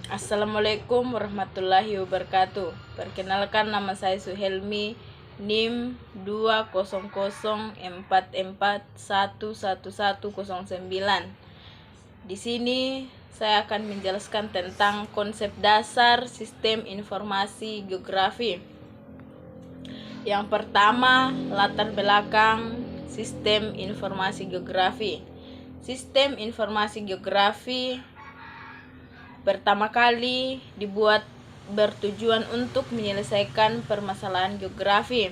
Assalamualaikum warahmatullahi wabarakatuh. Perkenalkan, nama saya Suhelmi, NIM 20044111109. Di sini saya akan menjelaskan tentang konsep dasar sistem informasi geografi. Yang pertama, latar belakang sistem informasi geografi. Sistem informasi geografi pertama kali dibuat bertujuan untuk menyelesaikan permasalahan geografi,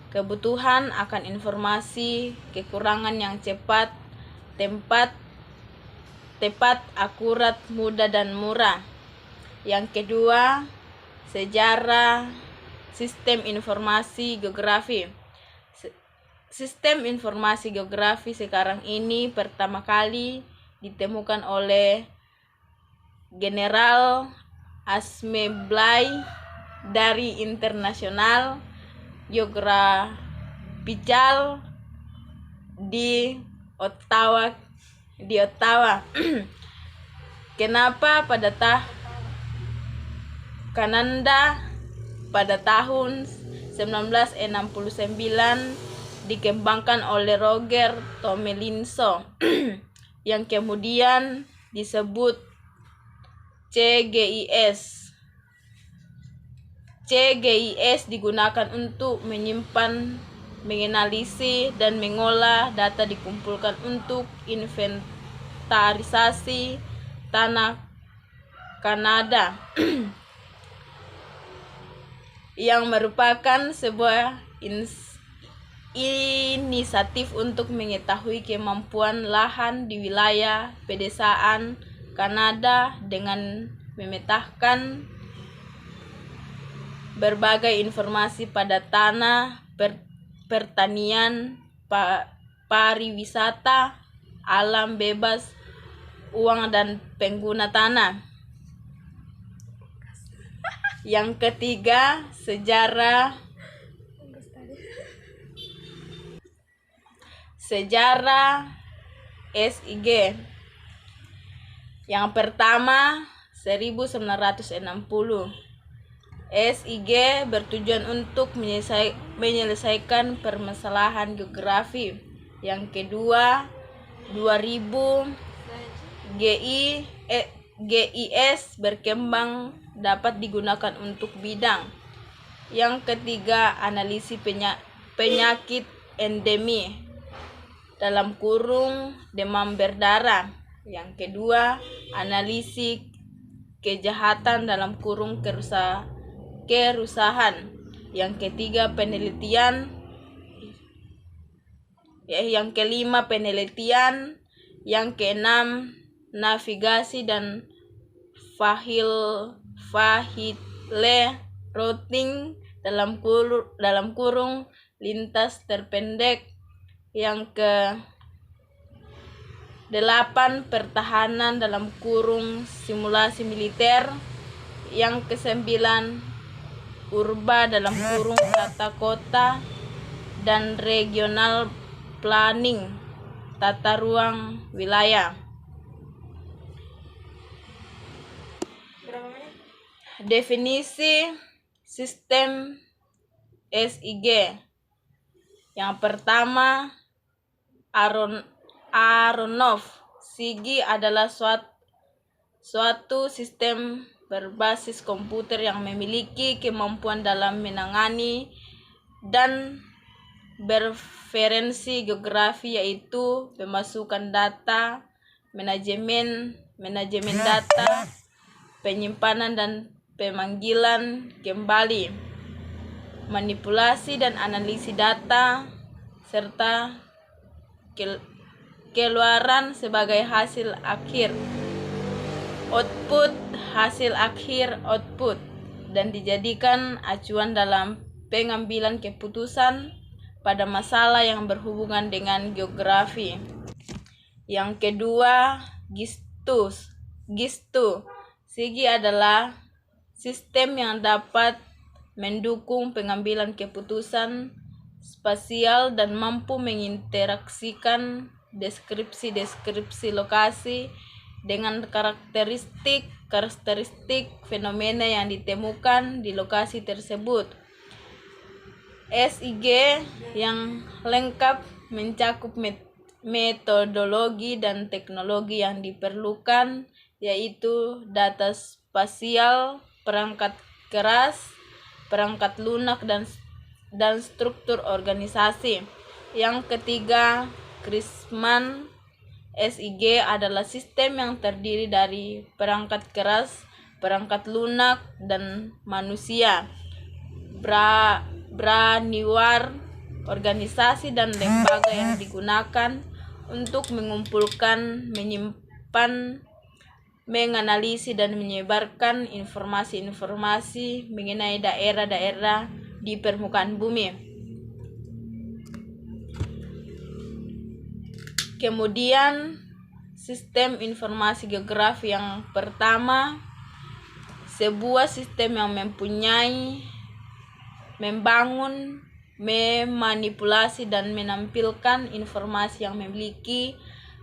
kebutuhan akan informasi, kekurangan yang cepat, tepat, akurat, mudah, dan murah. Yang kedua, sejarah sistem informasi geografi. Sistem informasi geografi sekarang ini pertama kali ditemukan oleh General Asmeblay dari International Geographical di Ottawa. Kenapa Kanada pada tahun 1969 dikembangkan oleh Roger Tomlinson yang kemudian disebut CGIS. CGIS digunakan untuk menyimpan, menganalisis, dan mengolah data dikumpulkan untuk inventarisasi tanah Kanada yang merupakan sebuah inisiatif untuk mengetahui kemampuan lahan di wilayah pedesaan Kanada dengan memetakan berbagai informasi pada tanah, pertanian, pariwisata, alam bebas, uang, dan pengguna tanah. Yang ketiga, sejarah SIG. Yang pertama, 1960. SIG bertujuan untuk menyelesaikan permasalahan geografi. Yang kedua, 2000. GIS berkembang dapat digunakan untuk bidang. Yang ketiga, analisis penyakit endemi (demam berdarah). Yang kedua, analisis kejahatan (kerusahan). Yang ketiga, penelitian. Yang kelima, penelitian. Yang keenam, navigasi dan file routing lintas terpendek. Yang ke-8, pertahanan simulasi militer. Yang ke-9, urba tata kota dan regional planning, tata ruang wilayah. Definisi sistem SIG. Yang pertama, Aronoff. SIG adalah suatu sistem berbasis komputer yang memiliki kemampuan dalam menangani dan bereferensi geografi, yaitu pemasukan data, manajemen data, penyimpanan dan pemanggilan kembali, manipulasi dan analisis data, serta keluaran sebagai hasil akhir output, dan dijadikan acuan dalam pengambilan keputusan pada masalah yang berhubungan dengan geografi. Yang kedua, GISTU. SIG adalah sistem yang dapat mendukung pengambilan keputusan spasial dan mampu menginteraksikan deskripsi lokasi dengan karakteristik fenomena yang ditemukan di lokasi tersebut. SIG yang lengkap mencakup metodologi dan teknologi yang diperlukan, yaitu data spasial, perangkat keras, perangkat lunak, dan struktur organisasi. Yang ketiga, Krisman SIG adalah sistem yang terdiri dari perangkat keras, perangkat lunak, dan manusia. Braniwar, organisasi dan lembaga yang digunakan untuk mengumpulkan, menyimpan, menganalisis, dan menyebarkan informasi-informasi mengenai daerah-daerah di permukaan bumi. Kemudian, sistem informasi geografi yang pertama, sebuah sistem yang membangun, memanipulasi, dan menampilkan informasi yang memiliki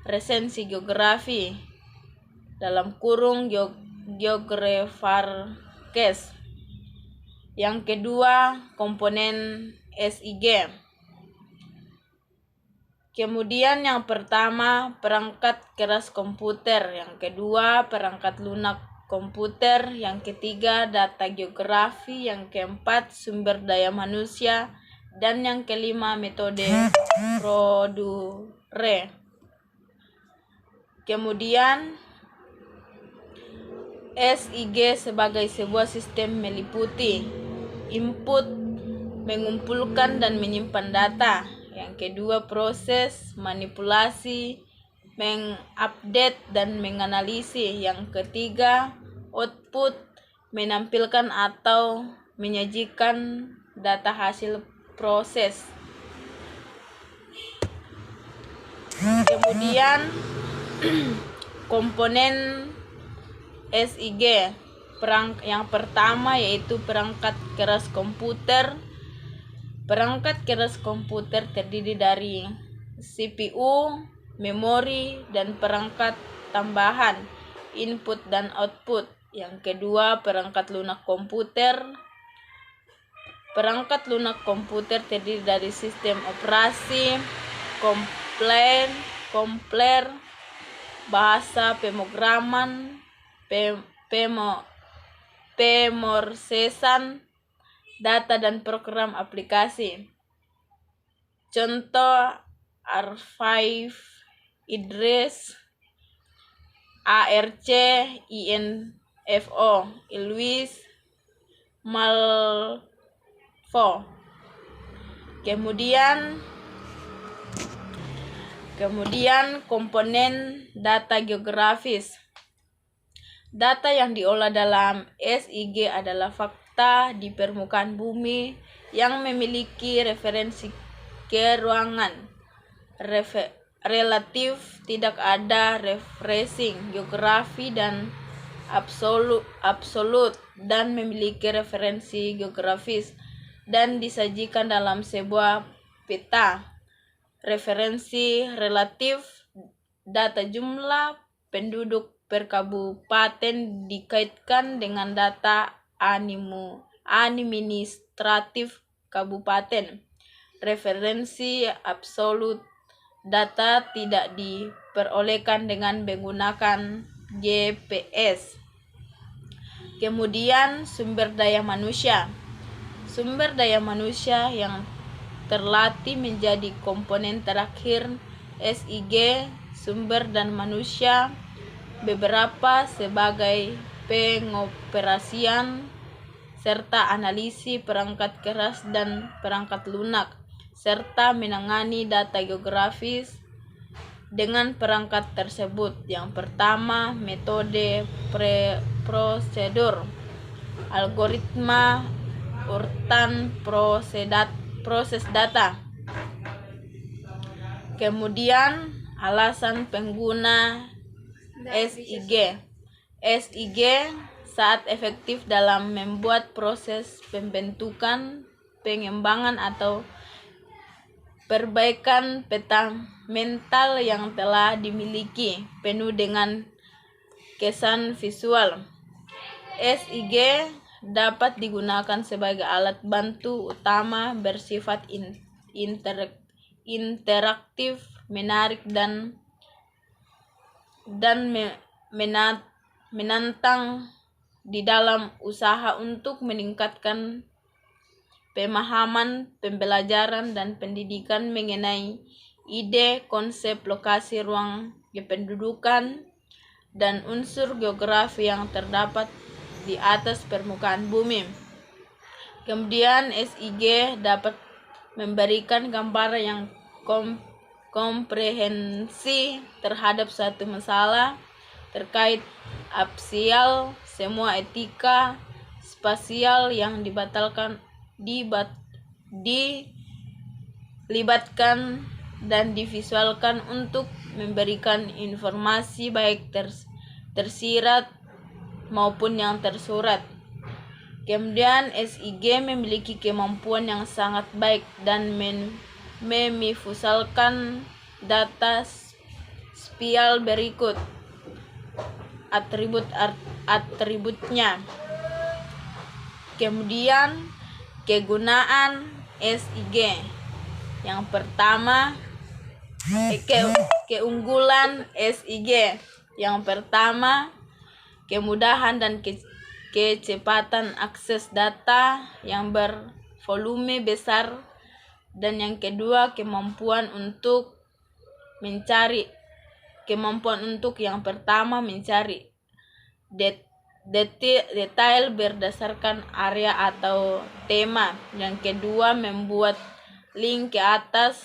resensi geografi (geographarkes). Yang kedua, komponen SIG. Kemudian yang pertama, perangkat keras komputer. Yang kedua, perangkat lunak komputer. Yang ketiga, data geografi. Yang keempat, sumber daya manusia. Dan yang kelima, metode Brodure. Kemudian SIG sebagai sebuah sistem meliputi input, mengumpulkan dan menyimpan data. Yang kedua, proses, manipulasi, mengupdate dan menganalisis. Yang ketiga, output, menampilkan atau menyajikan data hasil proses. Kemudian komponen SIG. Yang pertama yaitu perangkat keras komputer. Perangkat keras komputer terdiri dari CPU, memori, dan perangkat tambahan, input dan output. Yang kedua, perangkat lunak komputer. Perangkat lunak komputer terdiri dari sistem operasi, kompler, bahasa pemrograman, pemrosesan data, dan program aplikasi. Contoh R5, Idris, ARC, INFO, ILWIS, Malvo. Kemudian komponen data geografis. Data yang diolah dalam SIG adalah fakta di permukaan bumi yang memiliki referensi keruangan relatif, tidak ada refreshing geografi dan absolut, dan memiliki referensi geografis dan disajikan dalam sebuah peta. Referensi relatif, data jumlah penduduk per kabupaten dikaitkan dengan data administratif kabupaten. Referensi absolut, data tidak diperolehkan dengan menggunakan GPS. Kemudian sumber daya manusia. Sumber daya manusia yang terlatih menjadi komponen terakhir SIG. Sumber dan manusia beberapa sebagai pengoperasian serta analisis perangkat keras dan perangkat lunak, serta menangani data geografis dengan perangkat tersebut. Yang pertama, metode prosedur, algoritma, urutan proses data. Kemudian alasan pengguna SIG. SIG sangat efektif dalam membuat proses pembentukan, pengembangan, atau perbaikan peta mental yang telah dimiliki, penuh dengan kesan visual. SIG dapat digunakan sebagai alat bantu utama bersifat interaktif, menarik dan menantang di dalam usaha untuk meningkatkan pemahaman pembelajaran dan pendidikan mengenai ide, konsep, lokasi, ruang kependudukan, dan unsur geografi yang terdapat di atas permukaan bumi. Kemudian SIG dapat memberikan gambaran yang komprehensi terhadap suatu masalah terkait absial, semua etika spasial yang dilibatkan dan divisualkan untuk memberikan informasi baik tersirat maupun yang tersurat. Kemudian SIG memiliki kemampuan yang sangat baik dan memvisualkan data spasial berikut atributnya. Kemudian kegunaan SIG. Yang pertama, keunggulan SIG. Yang pertama, kemudahan dan kecepatan akses data yang bervolume besar, dan yang kedua kemampuan untuk yang pertama mencari detail berdasarkan area atau tema, yang kedua membuat link ke atas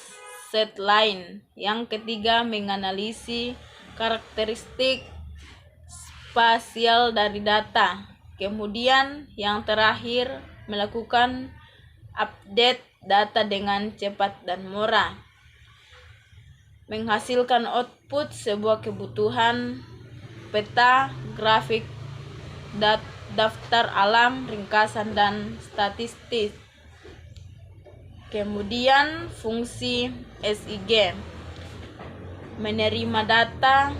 set lain, yang ketiga menganalisis karakteristik spasial dari data, kemudian yang terakhir melakukan update data dengan cepat dan murah, menghasilkan output sebuah kebutuhan peta, grafik, daftar alam, ringkasan, dan statistik. Kemudian fungsi SIG: menerima data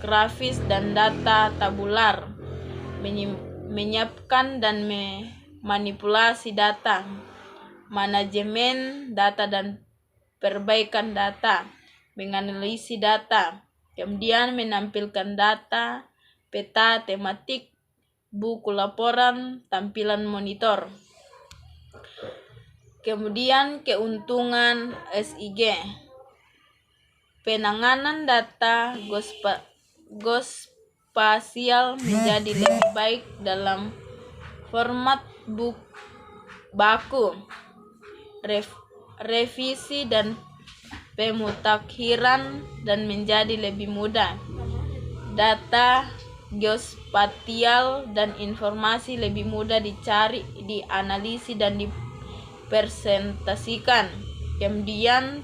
grafis dan data tabular, menyiapkan dan memanipulasi data, manajemen data dan perbaikan data, menganalisis data, kemudian menampilkan data, peta tematik, buku laporan, tampilan monitor. Kemudian keuntungan SIG: penanganan data geospasial menjadi lebih baik dalam format baku, revisi dan pemutakhiran dan menjadi lebih mudah. Data geospasial dan informasi lebih mudah dicari, dianalisis, dan dipresentasikan. Kemudian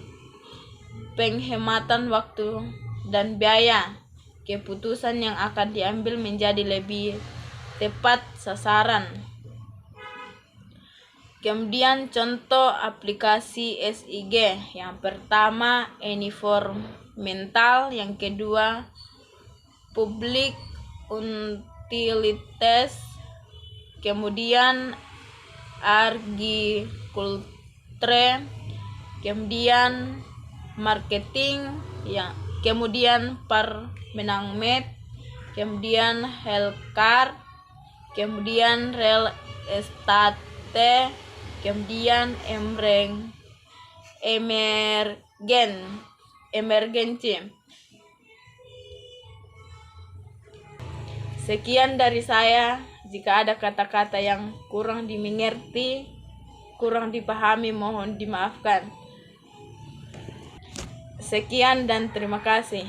penghematan waktu dan biaya, keputusan yang akan diambil menjadi lebih tepat sasaran. Kemudian contoh aplikasi SIG: yang pertama environmental, yang kedua public utilities, kemudian agriculture, kemudian marketing, kemudian permanagement, kemudian healthcare, kemudian real estate, kemudian emergency. Sekian dari saya. Jika ada kata-kata yang kurang dimengerti, kurang dipahami, mohon dimaafkan. Sekian dan terima kasih.